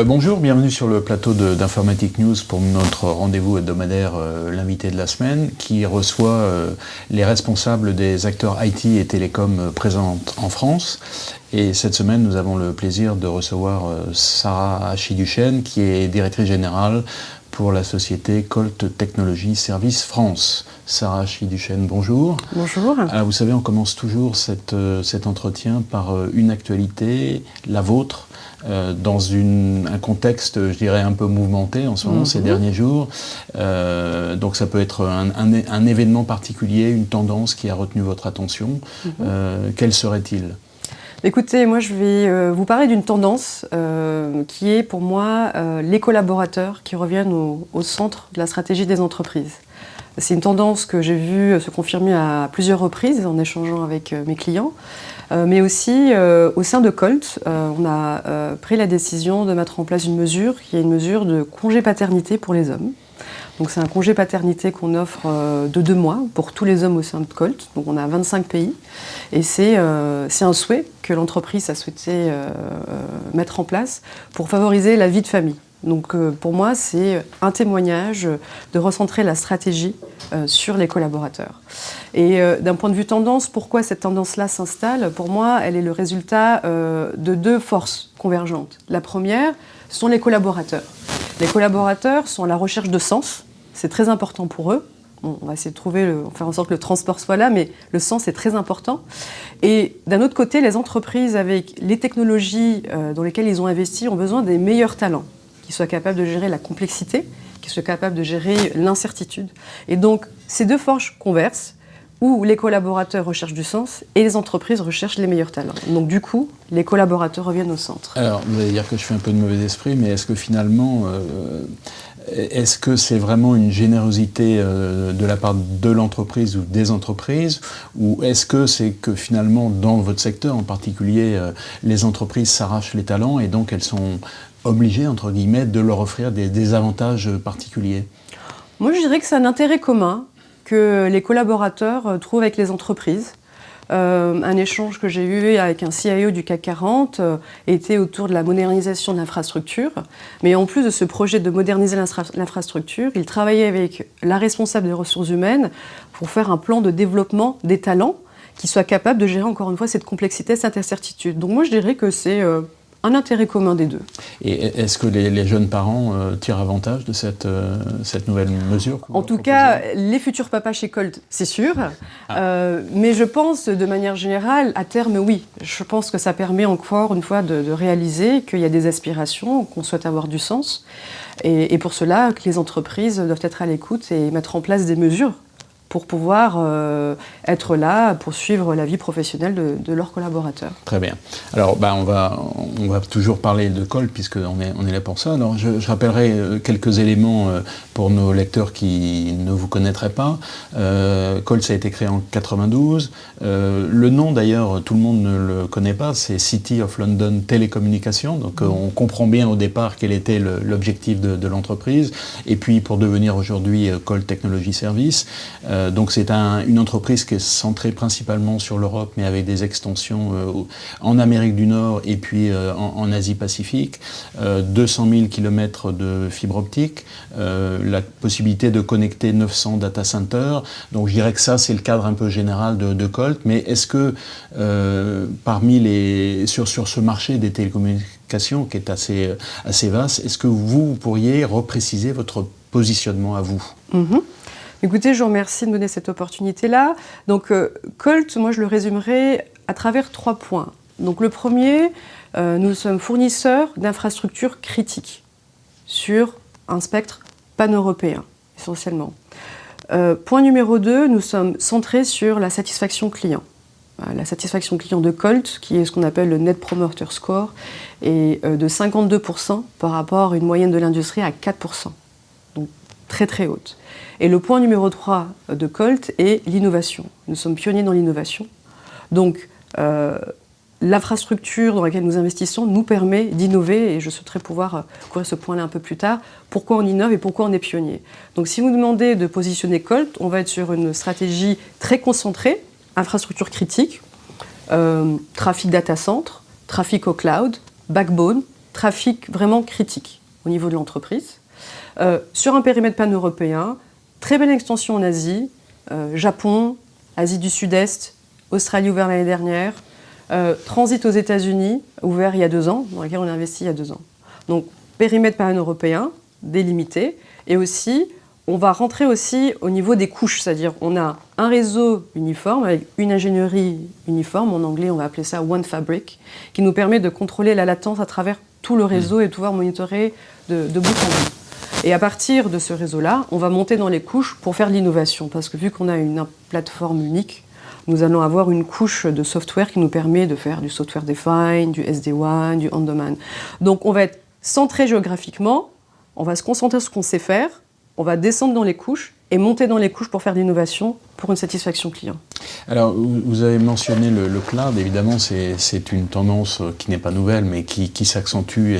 Bonjour, bienvenue sur le plateau d'Informatic News pour notre rendez-vous hebdomadaire, l'invité de la semaine, qui reçoit les responsables des acteurs IT et télécom présents en France. Et cette semaine, nous avons le plaisir de recevoir Sarah Hachi-Duchesne, qui est directrice générale pour la société Colt Technology Services France. Sarah Hachi-Duchesne, bonjour. Bonjour. Alors, vous savez, on commence toujours cet entretien par une actualité, la vôtre, dans un contexte, je dirais, un peu mouvementé en ce moment, ces derniers jours. Donc ça peut être un événement particulier, une tendance qui a retenu votre attention. Quel serait-il ? Écoutez, moi je vais vous parler d'une tendance qui est pour moi les collaborateurs qui reviennent au centre de la stratégie des entreprises. C'est une tendance que j'ai vue se confirmer à plusieurs reprises en échangeant avec mes clients, mais aussi au sein de Colt, on a pris la décision de mettre en place une mesure qui est une mesure de congé paternité pour les hommes. Donc c'est un congé paternité qu'on offre de 2 mois pour tous les hommes au sein de Colt. Donc on a 25 pays et c'est un souhait que l'entreprise a souhaité mettre en place pour favoriser la vie de famille. Donc pour moi, c'est un témoignage de recentrer la stratégie sur les collaborateurs. Et d'un point de vue tendance, pourquoi cette tendance-là s'installe ? Pour moi, elle est le résultat de 2 forces convergentes. La première, ce sont les collaborateurs. Les collaborateurs sont à la recherche de sens, c'est très important pour eux. Bon, on va essayer de faire en sorte que le transport soit là, mais le sens est très important. Et d'un autre côté, les entreprises, avec les technologies dans lesquelles ils ont investi, ont besoin des meilleurs talents, qui soient capables de gérer la complexité, qui soient capables de gérer l'incertitude. Et donc, ces 2 forces conversent, où les collaborateurs recherchent du sens et les entreprises recherchent les meilleurs talents. Donc du coup, les collaborateurs reviennent au centre. Alors, vous allez dire que je fais un peu de mauvais esprit, mais est-ce que finalement, est-ce que c'est vraiment une générosité de la part de l'entreprise ou des entreprises, ou est-ce que c'est que finalement, dans votre secteur en particulier, les entreprises s'arrachent les talents et donc elles sont obligées, entre guillemets, de leur offrir des avantages particuliers ? Moi, je dirais que c'est un intérêt commun que les collaborateurs trouvent avec les entreprises. Un échange que j'ai eu avec un CIO du CAC 40 était autour de la modernisation de l'infrastructure. Mais en plus de ce projet de moderniser l'infrastructure, il travaillait avec la responsable des ressources humaines pour faire un plan de développement des talents qui soit capable de gérer encore une fois cette complexité, cette incertitude. Donc moi je dirais que c'est un intérêt commun des 2. Et est-ce que les jeunes parents tirent avantage de cette nouvelle mesure ? En tout cas, les futurs papas chez Colt, c'est sûr. Mais je pense, de manière générale, à terme, oui. Je pense que ça permet encore une fois de réaliser qu'il y a des aspirations, qu'on souhaite avoir du sens. Et pour cela, que les entreprises doivent être à l'écoute et mettre en place des mesures pour pouvoir être là, pour suivre la vie professionnelle de leurs collaborateurs. Très bien. Alors, on va toujours parler de Colt, puisqu'on est là pour ça. Alors, je rappellerai quelques éléments pour nos lecteurs qui ne vous connaîtraient pas. Colt, ça a été créé en 92. Le nom, d'ailleurs, tout le monde ne le connaît pas, c'est City of London Télécommunications. Donc, on comprend bien au départ quel était l'objectif de l'entreprise. Et puis, pour devenir aujourd'hui Colt Technology Services, donc c'est une entreprise qui est centrée principalement sur l'Europe, mais avec des extensions en Amérique du Nord et puis en Asie-Pacifique. 200 000 km de fibre optique, la possibilité de connecter 900 data centers. Donc je dirais que ça, c'est le cadre un peu général de Colt. Mais est-ce que sur ce marché des télécommunications, qui est assez vaste, est-ce que vous pourriez repréciser votre positionnement à vous ? Écoutez, je vous remercie de me donner cette opportunité-là. Donc, Colt, moi, je le résumerai à travers 3 points. Donc, le premier, nous sommes fournisseurs d'infrastructures critiques sur un spectre pan-européen, essentiellement. Point numéro 2, nous sommes centrés sur la satisfaction client. La satisfaction client de Colt, qui est ce qu'on appelle le Net Promoter Score, est de 52% par rapport à une moyenne de l'industrie à 4%. Donc, très très haute. Et le point numéro 3 de Colt est l'innovation. Nous sommes pionniers dans l'innovation. Donc, l'infrastructure dans laquelle nous investissons nous permet d'innover, et je souhaiterais pouvoir couvrir ce point-là un peu plus tard, pourquoi on innove et pourquoi on est pionnier. Donc si vous nous demandez de positionner Colt, on va être sur une stratégie très concentrée, infrastructure critique, trafic data center, trafic au cloud, backbone, trafic vraiment critique au niveau de l'entreprise. Sur un périmètre pan-européen, très belle extension en Asie, Japon, Asie du Sud-Est, Australie ouvert l'année dernière, transit aux États-Unis, ouvert il y a 2 ans, dans lequel on a investi il y a 2 ans. Donc périmètre pan-européen, délimité, et aussi on va rentrer aussi au niveau des couches, c'est-à-dire on a un réseau uniforme avec une ingénierie uniforme, en anglais on va appeler ça One Fabric, qui nous permet de contrôler la latence à travers tout le réseau et de pouvoir monitorer de bout en bout. Et à partir de ce réseau-là, on va monter dans les couches pour faire de l'innovation, parce que vu qu'on a une plateforme unique, nous allons avoir une couche de software qui nous permet de faire du software defined, du SD-WAN, du on-demand. Donc on va être centré géographiquement, on va se concentrer sur ce qu'on sait faire, on va descendre dans les couches et monter dans les couches pour faire de l'innovation pour une satisfaction client. Alors, vous avez mentionné le cloud, évidemment, c'est une tendance qui n'est pas nouvelle, mais qui s'accentue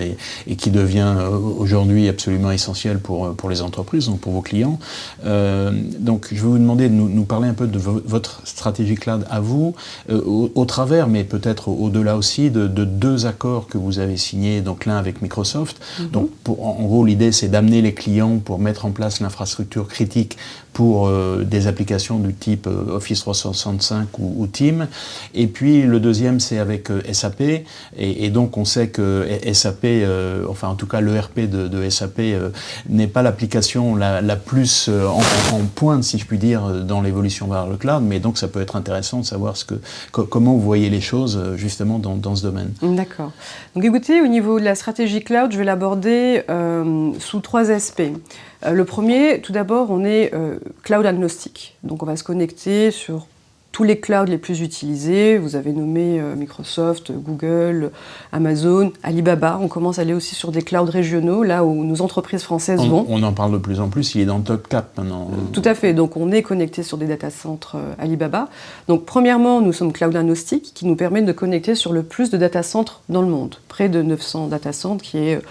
et qui devient aujourd'hui absolument essentielle pour les entreprises, donc pour vos clients. Donc, je vais vous demander de nous parler un peu de votre stratégie cloud à vous, au travers, mais peut-être au-delà aussi, de 2 accords que vous avez signés, donc l'un avec Microsoft. Donc, en gros, l'idée, c'est d'amener les clients pour mettre en place l'infrastructure critique pour des applications du type Office 365 ou Teams. Et puis le deuxième, c'est avec SAP. Et donc on sait que SAP, enfin en tout cas l'ERP de SAP, n'est pas l'application la plus en pointe, si je puis dire, dans l'évolution vers le cloud. Mais donc ça peut être intéressant de savoir comment vous voyez les choses justement dans ce domaine. D'accord. Donc écoutez, au niveau de la stratégie cloud, je vais l'aborder sous 3 aspects. Le premier, tout d'abord, on est cloud agnostique. Donc on va se connecter sur tous les clouds les plus utilisés. Vous avez nommé Microsoft, Google, Amazon, Alibaba. On commence à aller aussi sur des clouds régionaux, là où nos entreprises françaises vont. On en parle de plus en plus, il est dans le top 4 maintenant. Tout à fait. Donc on est connecté sur des data centers Alibaba. Donc premièrement, nous sommes cloud agnostique, qui nous permet de connecter sur le plus de data centers dans le monde. Près de 900 data centers, qui est,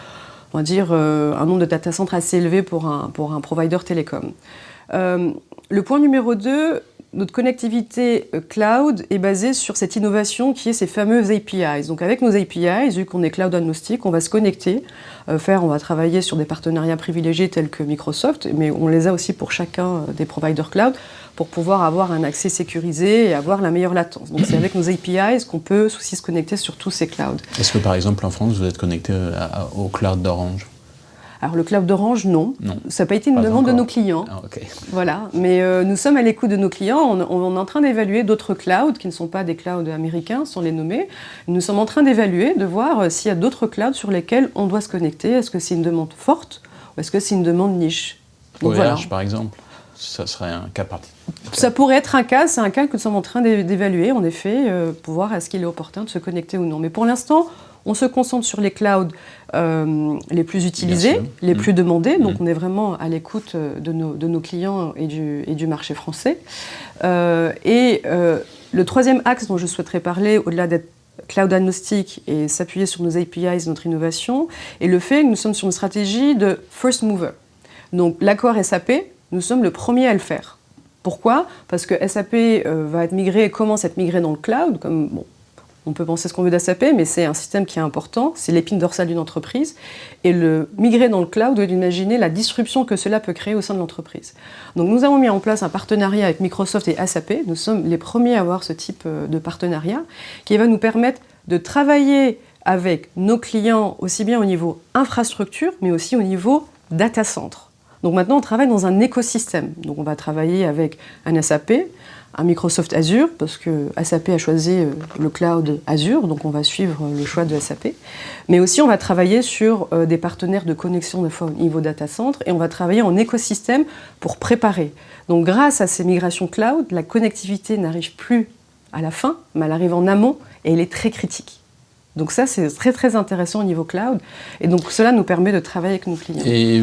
on va dire, un nombre de data centers assez élevé pour un provider télécom. Le point numéro 2, notre connectivité cloud est basée sur cette innovation qui est ces fameuses APIs. Donc avec nos APIs, vu qu'on est cloud agnostique, on va se connecter, on va travailler sur des partenariats privilégiés tels que Microsoft, mais on les a aussi pour chacun des providers cloud pour pouvoir avoir un accès sécurisé et avoir la meilleure latence. Donc c'est avec nos APIs qu'on peut aussi se connecter sur tous ces clouds. Est-ce que par exemple en France, vous êtes connecté au cloud d'Orange ? Alors le cloud d'Orange, non. Ça n'a pas été une demande de nos clients. Ah, okay. Voilà. Mais nous sommes à l'écoute de nos clients. On est en train d'évaluer d'autres clouds qui ne sont pas des clouds américains, sans les nommer. Nous sommes en train d'évaluer, de voir s'il y a d'autres clouds sur lesquels on doit se connecter. Est-ce que c'est une demande forte ou est-ce que c'est une demande niche? Donc, voilà. Par exemple, ça serait un cas particulier. Ça pourrait être un cas, c'est un cas que nous sommes en train d'évaluer, en effet, pour voir est-ce qu'il est opportun de se connecter ou non. Mais pour l'instant, on se concentre sur les clouds les plus utilisés, les plus demandés. Donc on est vraiment à l'écoute de nos clients et du marché français. Le troisième axe dont je souhaiterais parler, au-delà d'être cloud agnostique et s'appuyer sur nos APIs, notre innovation, est le fait que nous sommes sur une stratégie de first mover. Donc l'accord SAP, nous sommes le premier à le faire. Pourquoi ? Parce que SAP va être migré, commence à être migré dans le cloud, comme bon. On peut penser ce qu'on veut d'SAP, mais c'est un système qui est important, c'est l'épine dorsale d'une entreprise. Et le migrer dans le cloud doit imaginer la disruption que cela peut créer au sein de l'entreprise. Donc nous avons mis en place un partenariat avec Microsoft et SAP. Nous sommes les premiers à avoir ce type de partenariat qui va nous permettre de travailler avec nos clients aussi bien au niveau infrastructure, mais aussi au niveau data center. Donc maintenant, on travaille dans un écosystème. Donc on va travailler avec un SAP, un Microsoft Azure, parce que SAP a choisi le cloud Azure, donc on va suivre le choix de SAP. Mais aussi, on va travailler sur des partenaires de connexion de fois au niveau data center, et on va travailler en écosystème pour préparer. Donc grâce à ces migrations cloud, la connectivité n'arrive plus à la fin, mais elle arrive en amont, et elle est très critique. Donc ça, c'est très très intéressant au niveau cloud. Et donc cela nous permet de travailler avec nos clients. Et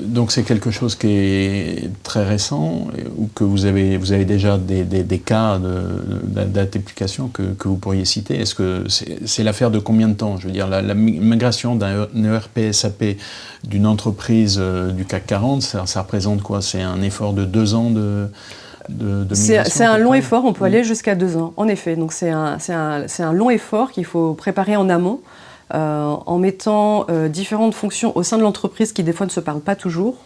donc c'est quelque chose qui est très récent, ou que vous avez déjà des cas d'application que vous pourriez citer. Est-ce que c'est l'affaire de combien de temps ? Je veux dire, la migration d'un ERP SAP d'une entreprise du CAC 40, ça représente quoi ? C'est un effort de 2 ans c'est un long effort, on peut aller jusqu'à 2 ans, en effet. Donc c'est un long effort qu'il faut préparer en amont. en mettant différentes fonctions au sein de l'entreprise qui des fois ne se parlent pas toujours,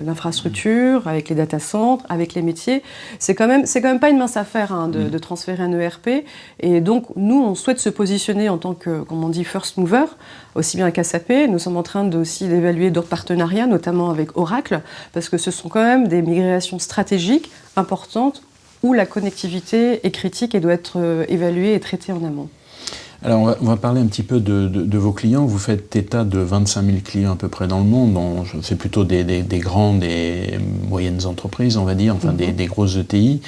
l'infrastructure, avec les data centers, avec les métiers. C'est quand même pas une mince affaire hein, de transférer un ERP. Et donc, nous, on souhaite se positionner en tant que, comme on dit, first mover, aussi bien qu'SAP. Nous sommes en train aussi d'évaluer d'autres partenariats, notamment avec Oracle, parce que ce sont quand même des migrations stratégiques importantes où la connectivité est critique et doit être évaluée et traitée en amont. Alors on va parler un petit peu de vos clients. Vous faites état de 25 000 clients à peu près dans le monde. C'est plutôt des grandes et moyennes entreprises, on va dire, enfin des grosses ETI.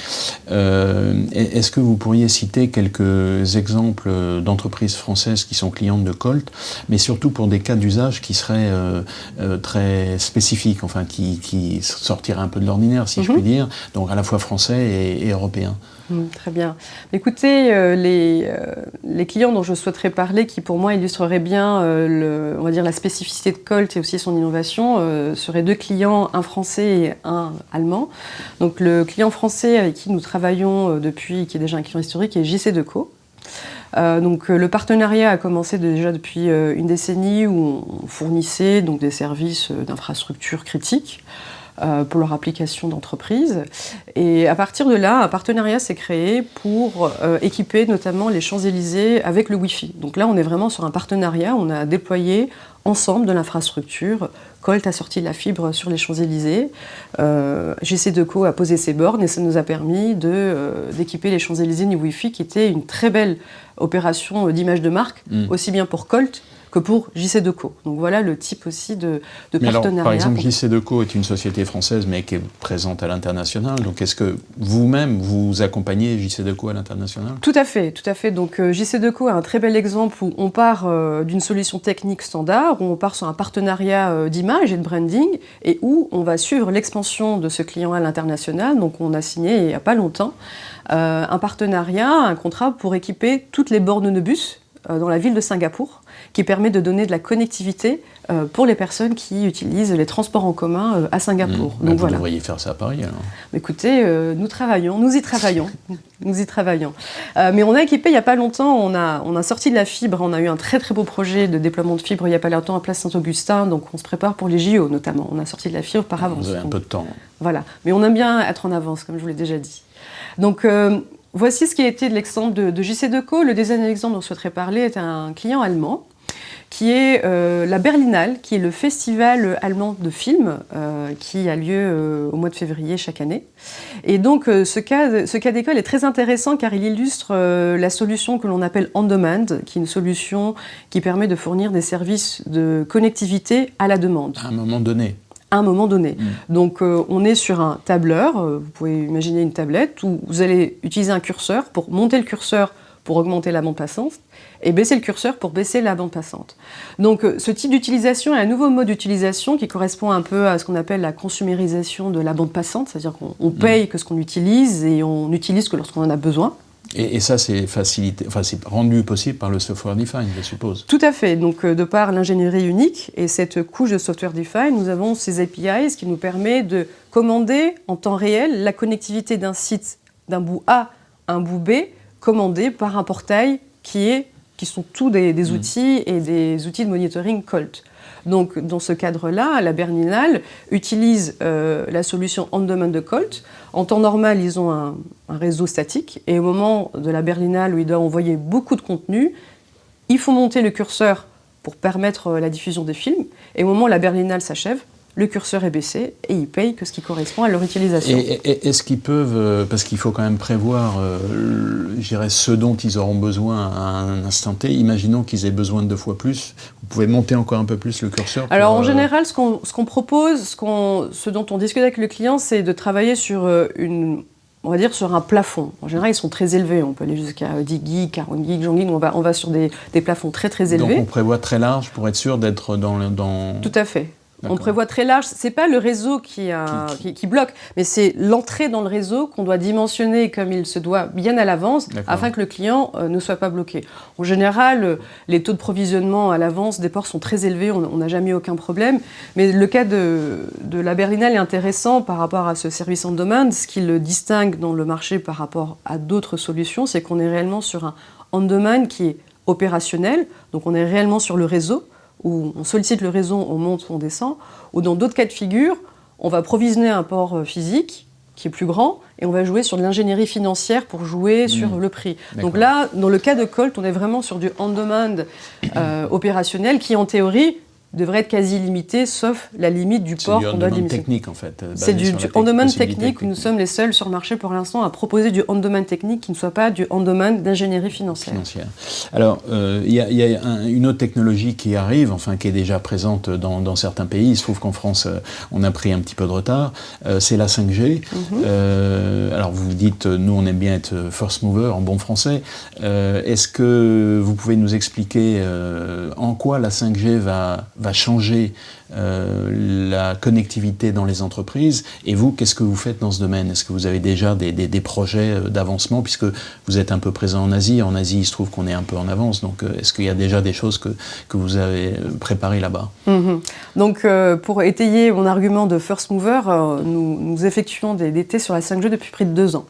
Est-ce que vous pourriez citer quelques exemples d'entreprises françaises qui sont clientes de Colt, mais surtout pour des cas d'usage qui seraient très spécifiques, enfin qui sortiraient un peu de l'ordinaire, si je puis dire, donc à la fois français et européens? Très bien. Écoutez, les clients dont je souhaiterais parler, qui pour moi illustreraient bien on va dire la spécificité de Colt et aussi son innovation, seraient deux clients, un français et un allemand. Donc le client français avec qui nous travaillons depuis, qui est déjà un client historique, est JC2Co. Donc le partenariat a commencé déjà depuis une décennie où on fournissait donc, des services d'infrastructures critiques pour leur application d'entreprise. Et à partir de là, un partenariat s'est créé pour équiper notamment les Champs-Élysées avec le Wi-Fi. Donc là, on est vraiment sur un partenariat, on a déployé ensemble de l'infrastructure. Colt a sorti la fibre sur les Champs-Élysées, JC2Co a posé ses bornes et ça nous a permis d'équiper les Champs-Élysées du Wi-Fi, qui était une très belle opération d'image de marque, aussi bien pour Colt que pour JC2Co. Donc voilà le type aussi de partenariat. Alors, par exemple, JC2Co est une société française, mais qui est présente à l'international. Donc est-ce que vous-même, vous accompagnez JC2Co à l'international? Tout à fait, tout à fait. Donc JC2Co a un très bel exemple où on part d'une solution technique standard, où on part sur un partenariat d'image et de branding, et où on va suivre l'expansion de ce client à l'international. Donc on a signé il n'y a pas longtemps un partenariat, un contrat pour équiper toutes les bornes de bus dans la ville de Singapour, qui permet de donner de la connectivité pour les personnes qui utilisent les transports en commun à Singapour. Donc vous devriez faire ça à Paris alors. Écoutez, nous y travaillons. Mais on a équipé il n'y a pas longtemps, on a sorti de la fibre, on a eu un très très beau projet de déploiement de fibre il n'y a pas longtemps à Place Saint-Augustin, donc on se prépare pour les JO notamment. On a sorti de la fibre par avance. Vous avez un peu de temps. Voilà, mais on aime bien être en avance, comme je vous l'ai déjà dit. Donc voici ce qui a été de l'exemple de JC2Co. Le deuxième exemple dont je souhaiterais parler est un client allemand, qui est la Berlinale, qui est le festival allemand de films qui a lieu au mois de février chaque année. Et donc ce cas d'école est très intéressant car il illustre la solution que l'on appelle On Demand, qui est une solution qui permet de fournir des services de connectivité à la demande. À un moment donné. À un moment donné. Donc on est sur un tableur, vous pouvez imaginer une tablette où vous allez utiliser un curseur pour monter le curseur pour augmenter la bande passante et baisser le curseur pour baisser la bande passante. Donc ce type d'utilisation est un nouveau mode d'utilisation qui correspond un peu à ce qu'on appelle la consumérisation de la bande passante, c'est-à-dire qu'on paye que ce qu'on utilise et on n'utilise que lorsqu'on en a besoin. Et ça, c'est facilité, enfin, c'est rendu possible par le software defined, je suppose. Tout à fait. Donc, de par l'ingénierie unique et cette couche de software defined, nous avons ces APIs qui nous permettent de commander en temps réel la connectivité d'un site d'un bout A à un bout B, commandé par un portail qui sont tous des outils et des outils de monitoring Colt. Donc, dans ce cadre-là, la Berlinale utilise la solution On Demand de Colt. En temps normal, ils ont un réseau statique. Et au moment de la Berlinale, où ils doivent envoyer beaucoup de contenu, il faut monter le curseur pour permettre la diffusion des films. Et au moment où la Berlinale s'achève, le curseur est baissé et ils payent que ce qui correspond à leur utilisation. Et est-ce qu'ils peuvent, parce qu'il faut quand même prévoir, je dirais, ce dont ils auront besoin à un instant T, imaginons qu'ils aient besoin de 2 fois plus, vous pouvez monter encore un peu plus le curseur Alors en général, ce qu'on propose, ce dont on discute avec le client, c'est de travailler sur on va dire sur un plafond. En général, ils sont très élevés. On peut aller jusqu'à 10 gigs, 40 gigs, 20 gigs. On va sur des plafonds très très élevés. Donc on prévoit très large pour être sûr d'être dans... Tout à fait. On prévoit très large. C'est pas le réseau qui bloque, mais c'est l'entrée dans le réseau qu'on doit dimensionner comme il se doit bien à l'avance afin que le client ne soit pas bloqué. En général, les taux de provisionnement à l'avance des ports sont très élevés, on n'a jamais eu aucun problème. Mais le cas de la Berlinale est intéressant par rapport à ce service on demand. Ce qui le distingue dans le marché par rapport à d'autres solutions, c'est qu'on est réellement sur un on demand qui est opérationnel, donc on est réellement sur le réseau, où on sollicite le réseau, on monte, on descend, ou dans d'autres cas de figure, on va provisionner un port physique qui est plus grand, et on va jouer sur de l'ingénierie financière pour jouer sur le prix. Donc là, dans le cas de Colt, on est vraiment sur du on-demand opérationnel qui, en théorie, devrait être quasi limité, sauf la limite du port qu'on doit limiter. C'est du on-demand technique, en fait. C'est du on-demand technique, où nous sommes les seuls sur le marché pour l'instant à proposer du on-demand technique qui ne soit pas du on-demand d'ingénierie financière. Alors, il y a une autre technologie qui arrive, enfin qui est déjà présente dans certains pays. Il se trouve qu'en France, on a pris un petit peu de retard. C'est la 5G. Alors, vous dites, nous, on aime bien être first mover en bon français. Est-ce que vous pouvez nous expliquer en quoi la 5G va changer la connectivité dans les entreprises, et vous, qu'est-ce que vous faites dans ce domaine? Est-ce que vous avez déjà des projets d'avancement, puisque vous êtes un peu présent en Asie? En Asie, il se trouve qu'on est un peu en avance, donc est-ce qu'il y a déjà des choses que vous avez préparées là-bas? Donc, pour étayer mon argument de first mover, nous effectuons des tests sur la 5G depuis près de 2 ans.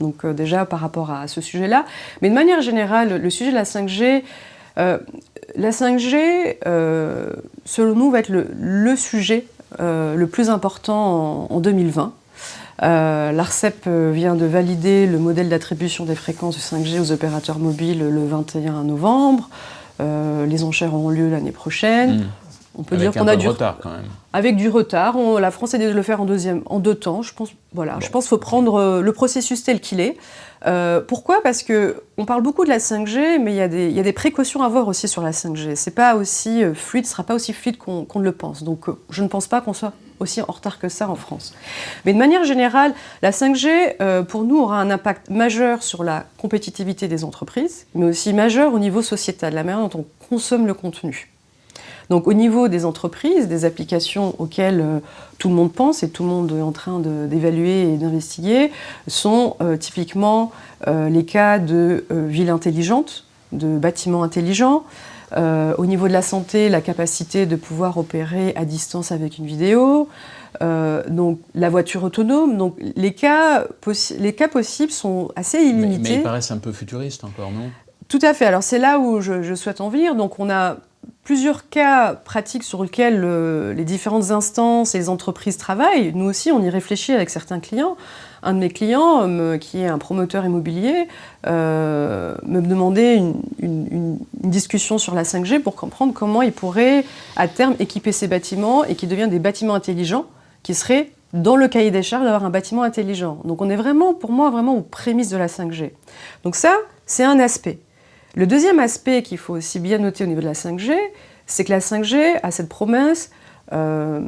Donc déjà par rapport à ce sujet-là. Mais de manière générale, le sujet de la 5G, la 5G, selon nous, va être le sujet le plus important en 2020. L'ARCEP vient de valider le modèle d'attribution des fréquences de 5G aux opérateurs mobiles le 21 novembre. Les enchères auront lieu l'année prochaine. On peut dire qu'on a du retard quand même. Avec du retard. La France a décidé de le faire en 2 temps. Je pense qu'il faut prendre le processus tel qu'il est. Pourquoi? Parce qu'on parle beaucoup de la 5G, mais il y a des précautions à avoir aussi sur la 5G. C'est pas aussi fluide, ce sera pas aussi fluide qu'on le pense. Donc je ne pense pas qu'on soit aussi en retard que ça en France. Mais de manière générale, la 5G, pour nous, aura un impact majeur sur la compétitivité des entreprises, mais aussi majeur au niveau sociétal, la manière dont on consomme le contenu. Donc au niveau des entreprises, des applications auxquelles tout le monde pense et tout le monde est en train d'évaluer et d'investiguer, sont typiquement les cas de villes intelligentes, de bâtiments intelligents. Au niveau de la santé, la capacité de pouvoir opérer à distance avec une vidéo. Donc la voiture autonome. Donc les cas possibles sont assez illimités. Mais ils paraissent un peu futuristes encore, non? Tout à fait. Alors c'est là où je souhaite en venir. Donc on a plusieurs cas pratiques sur lesquels les différentes instances et les entreprises travaillent. Nous aussi, on y réfléchit avec certains clients. Un de mes clients, qui est un promoteur immobilier, me demandait une discussion sur la 5G pour comprendre comment il pourrait, à terme, équiper ses bâtiments et qu'ils deviennent des bâtiments intelligents qui seraient dans le cahier des charges d'avoir un bâtiment intelligent. Donc on est vraiment, pour moi, vraiment aux prémices de la 5G. Donc ça, c'est un aspect. Le deuxième aspect qu'il faut aussi bien noter au niveau de la 5G, c'est que la 5G a cette promesse de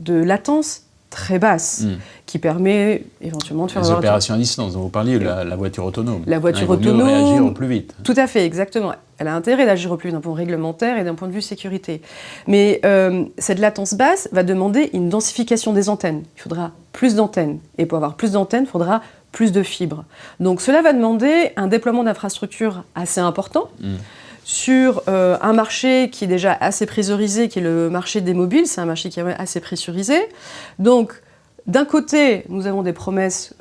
latence très basse, qui permet éventuellement de faire... Les opérations à distance dont vous parliez, la voiture autonome. La voiture autonome. Il vaut mieux réagir au plus vite. Tout à fait, exactement. Elle a intérêt d'agir au plus vite d'un point de vue réglementaire et d'un point de vue sécurité. Mais cette latence basse va demander une densification des antennes. Il faudra plus d'antennes. Et pour avoir plus d'antennes, il faudra plus de fibres. Donc cela va demander un déploiement d'infrastructures assez important sur un marché qui est déjà assez pressurisé, qui est le marché des mobiles. C'est un marché qui est assez pressurisé. Donc d'un côté, nous avons des promesses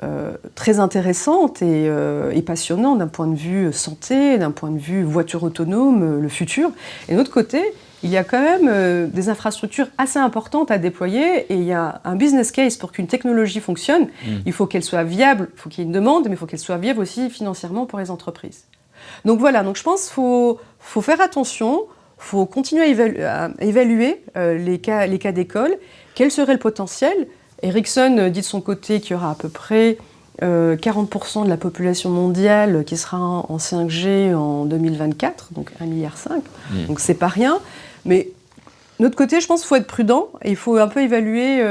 très intéressantes et passionnantes d'un point de vue santé, d'un point de vue voiture autonome, le futur. Et de l'autre côté, il y a quand même des infrastructures assez importantes à déployer et il y a un business case pour qu'une technologie fonctionne. Il faut qu'elle soit viable, il faut qu'il y ait une demande, mais il faut qu'elle soit viable aussi financièrement pour les entreprises. Donc voilà, donc je pense qu'il faut faire attention, il faut continuer à évaluer les cas d'école. Quel serait le potentiel? Ericsson dit de son côté qu'il y aura à peu près 40% de la population mondiale qui sera en 5G en 2024, donc 1,5 milliard. Donc c'est pas rien. Mais de notre côté, je pense qu'il faut être prudent et il faut un peu évaluer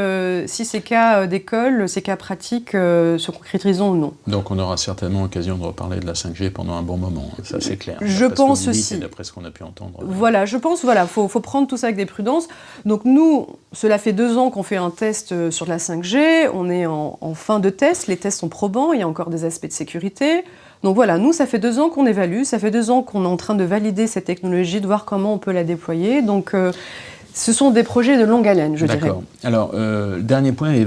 si ces cas d'école, ces cas pratiques se concrétiseront ou non. Donc on aura certainement l'occasion de reparler de la 5G pendant un bon moment, ça c'est clair. Je pense aussi. D'après ce qu'on a pu entendre. Voilà, je pense, faut prendre tout ça avec des prudences. Donc nous, cela fait 2 ans qu'on fait un test sur la 5G, on est en fin de test, les tests sont probants, il y a encore des aspects de sécurité. Donc voilà, nous, ça fait 2 ans qu'on évalue, ça fait 2 ans qu'on est en train de valider cette technologie, de voir comment on peut la déployer. Donc Ce sont des projets de longue haleine, je dirais. D'accord. Alors, dernier point, et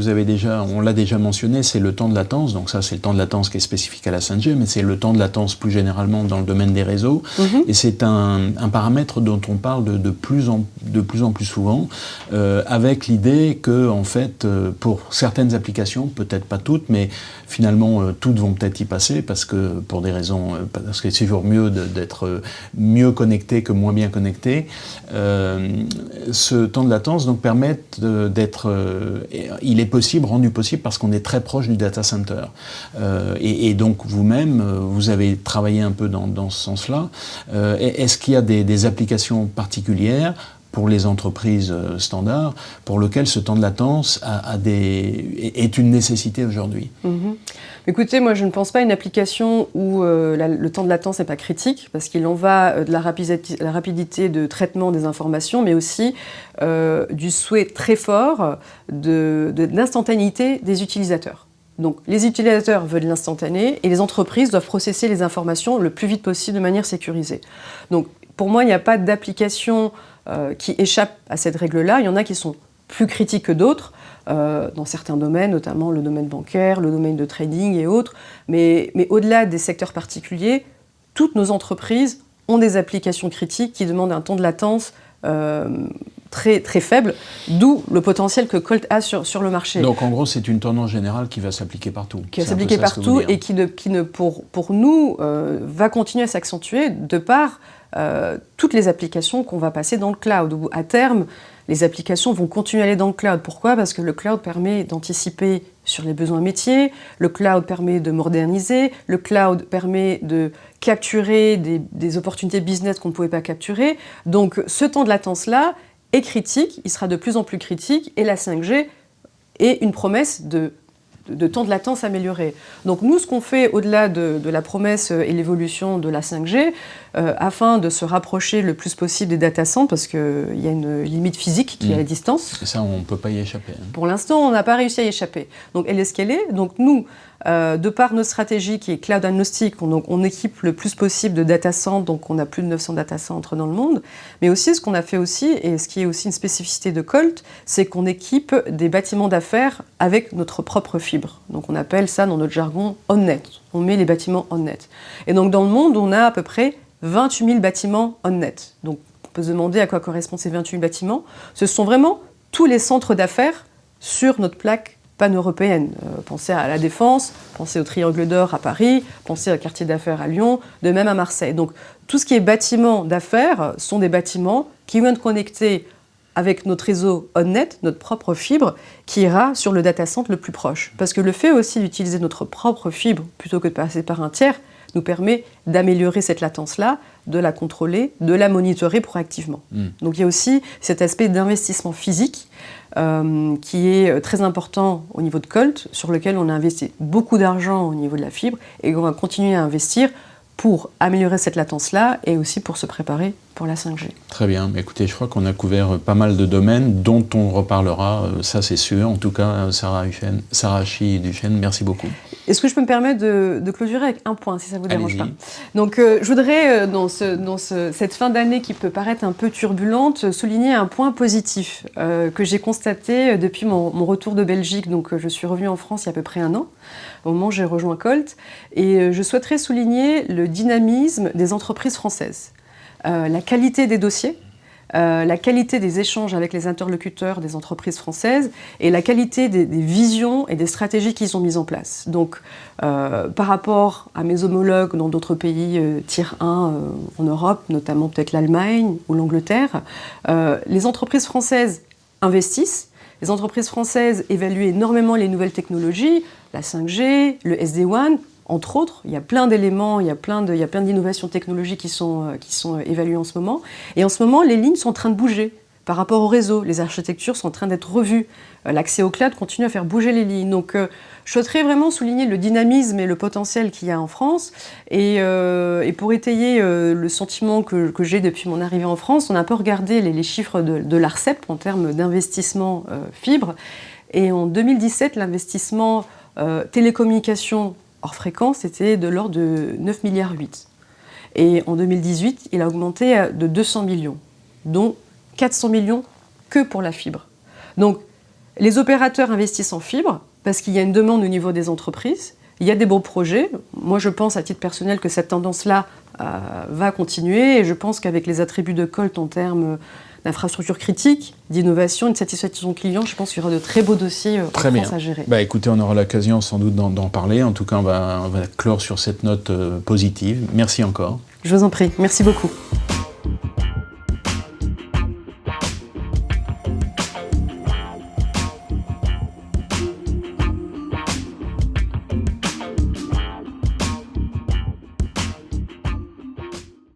on l'a déjà mentionné, c'est le temps de latence. Donc ça, c'est le temps de latence qui est spécifique à la 5G, mais c'est le temps de latence plus généralement dans le domaine des réseaux. Et c'est un paramètre dont on parle de plus en plus souvent, avec l'idée que, en fait, pour certaines applications, peut-être pas toutes, mais finalement, toutes vont peut-être y passer, parce que pour des raisons, parce que c'est toujours mieux d'être mieux connecté que moins bien connecté. Ce temps de latence donc permet d'être, il est possible, rendu possible parce qu'on est très proche du data center. Et donc vous-même, vous avez travaillé un peu dans ce sens-là. Est-ce qu'il y a des applications particulières pour les entreprises standards, pour lesquelles ce temps de latence est une nécessité aujourd'hui? Écoutez, moi je ne pense pas à une application où le temps de latence n'est pas critique, parce qu'il en va de la rapidité de traitement des informations, mais aussi du souhait très fort de l'instantanéité des utilisateurs. Donc les utilisateurs veulent l'instantané et les entreprises doivent processer les informations le plus vite possible de manière sécurisée. Donc pour moi, il n'y a pas d'application qui échappe à cette règle-là. Il y en a qui sont plus critiques que d'autres, dans certains domaines, notamment le domaine bancaire, le domaine de trading et autres. Mais au-delà des secteurs particuliers, toutes nos entreprises ont des applications critiques qui demandent un temps de latence très, très faible, d'où le potentiel que Colt a sur le marché. Donc en gros, c'est une tendance générale qui va s'appliquer partout. Qui va s'appliquer partout et qui pour nous, va continuer à s'accentuer de par toutes les applications qu'on va passer dans le cloud. Où à terme, les applications vont continuer à aller dans le cloud. Pourquoi ? Parce que le cloud permet d'anticiper sur les besoins métiers, le cloud permet de moderniser, le cloud permet de capturer des opportunités business qu'on ne pouvait pas capturer. Donc ce temps de latence-là est critique, il sera de plus en plus critique, et la 5G est une promesse de temps de latence amélioré. Donc nous, ce qu'on fait au-delà de la promesse et l'évolution de la 5G, afin de se rapprocher le plus possible des data centers, parce qu'il y a une limite physique qui est à la distance. Et ça, on ne peut pas y échapper. Pour l'instant, on n'a pas réussi à y échapper. Donc elle est ce qu'elle est. Donc nous, de par notre stratégie qui est cloud agnostique, on équipe le plus possible de data centers, donc on a plus de 900 data centers dans le monde. Mais aussi, ce qu'on a fait aussi, et ce qui est aussi une spécificité de Colt, c'est qu'on équipe des bâtiments d'affaires avec notre propre fibre. Donc on appelle ça, dans notre jargon, on-net. On met les bâtiments on-net. Et donc dans le monde, on a à peu près 28 000 bâtiments on-net. Donc on peut se demander à quoi correspondent ces 28 000 bâtiments. Ce sont vraiment tous les centres d'affaires sur notre plaque pan-européenne. Pensez à la Défense, pensez au Triangle d'Or à Paris, pensez au quartier d'affaires à Lyon, de même à Marseille. Donc tout ce qui est bâtiments d'affaires sont des bâtiments qui vont être connectés avec notre réseau on-net, notre propre fibre, qui ira sur le data center le plus proche. Parce que le fait aussi d'utiliser notre propre fibre plutôt que de passer par un tiers nous permet d'améliorer cette latence-là, de la contrôler, de la monitorer proactivement. Donc il y a aussi cet aspect d'investissement physique qui est très important au niveau de Colt, sur lequel on a investi beaucoup d'argent au niveau de la fibre et qu'on va continuer à investir pour améliorer cette latence-là et aussi pour se préparer pour la 5G. Très bien. Écoutez, je crois qu'on a couvert pas mal de domaines dont on reparlera, ça c'est sûr. En tout cas, Sarah Chi-Duchesne, merci beaucoup. Est-ce que je peux me permettre de clôturer avec un point, si ça ne vous dérange pas ? Donc, je voudrais, dans cette fin d'année qui peut paraître un peu turbulente, souligner un point positif que j'ai constaté depuis mon retour de Belgique. Donc, je suis revenue en France il y a à peu près 1 an, au moment où j'ai rejoint Colt. Et je souhaiterais souligner le dynamisme des entreprises françaises. La qualité des dossiers, la qualité des échanges avec les interlocuteurs des entreprises françaises et la qualité des visions et des stratégies qu'ils ont mises en place. Donc, par rapport à mes homologues dans d'autres pays tier 1 en Europe, notamment peut-être l'Allemagne ou l'Angleterre, les entreprises françaises investissent. Les entreprises françaises évaluent énormément les nouvelles technologies, la 5G, le SD-WAN. Entre autres, il y a plein d'éléments, il y a plein d'innovations technologiques qui sont évaluées en ce moment. Et en ce moment, les lignes sont en train de bouger par rapport au réseau. Les architectures sont en train d'être revues. L'accès au cloud continue à faire bouger les lignes. Donc, je souhaiterais vraiment souligner le dynamisme et le potentiel qu'il y a en France. Et pour étayer le sentiment que j'ai depuis mon arrivée en France, on a un peu regardé les chiffres de l'ARCEP en termes d'investissement fibre. Et en 2017, l'investissement télécommunications hors fréquence, c'était de l'ordre de 9,8 milliards. Et en 2018, il a augmenté de 200 millions, dont 400 millions que pour la fibre. Donc, les opérateurs investissent en fibre parce qu'il y a une demande au niveau des entreprises. Il y a des beaux projets. Moi, je pense à titre personnel que cette tendance-là va continuer. Et je pense qu'avec les attributs de Colt en termes d'infrastructures critiques, d'innovation, de satisfaction client, je pense qu'il y aura de très beaux dossiers en France à gérer. Bah, écoutez, on aura l'occasion sans doute d'en parler. En tout cas, on va clore sur cette note positive. Merci encore. Je vous en prie. Merci beaucoup.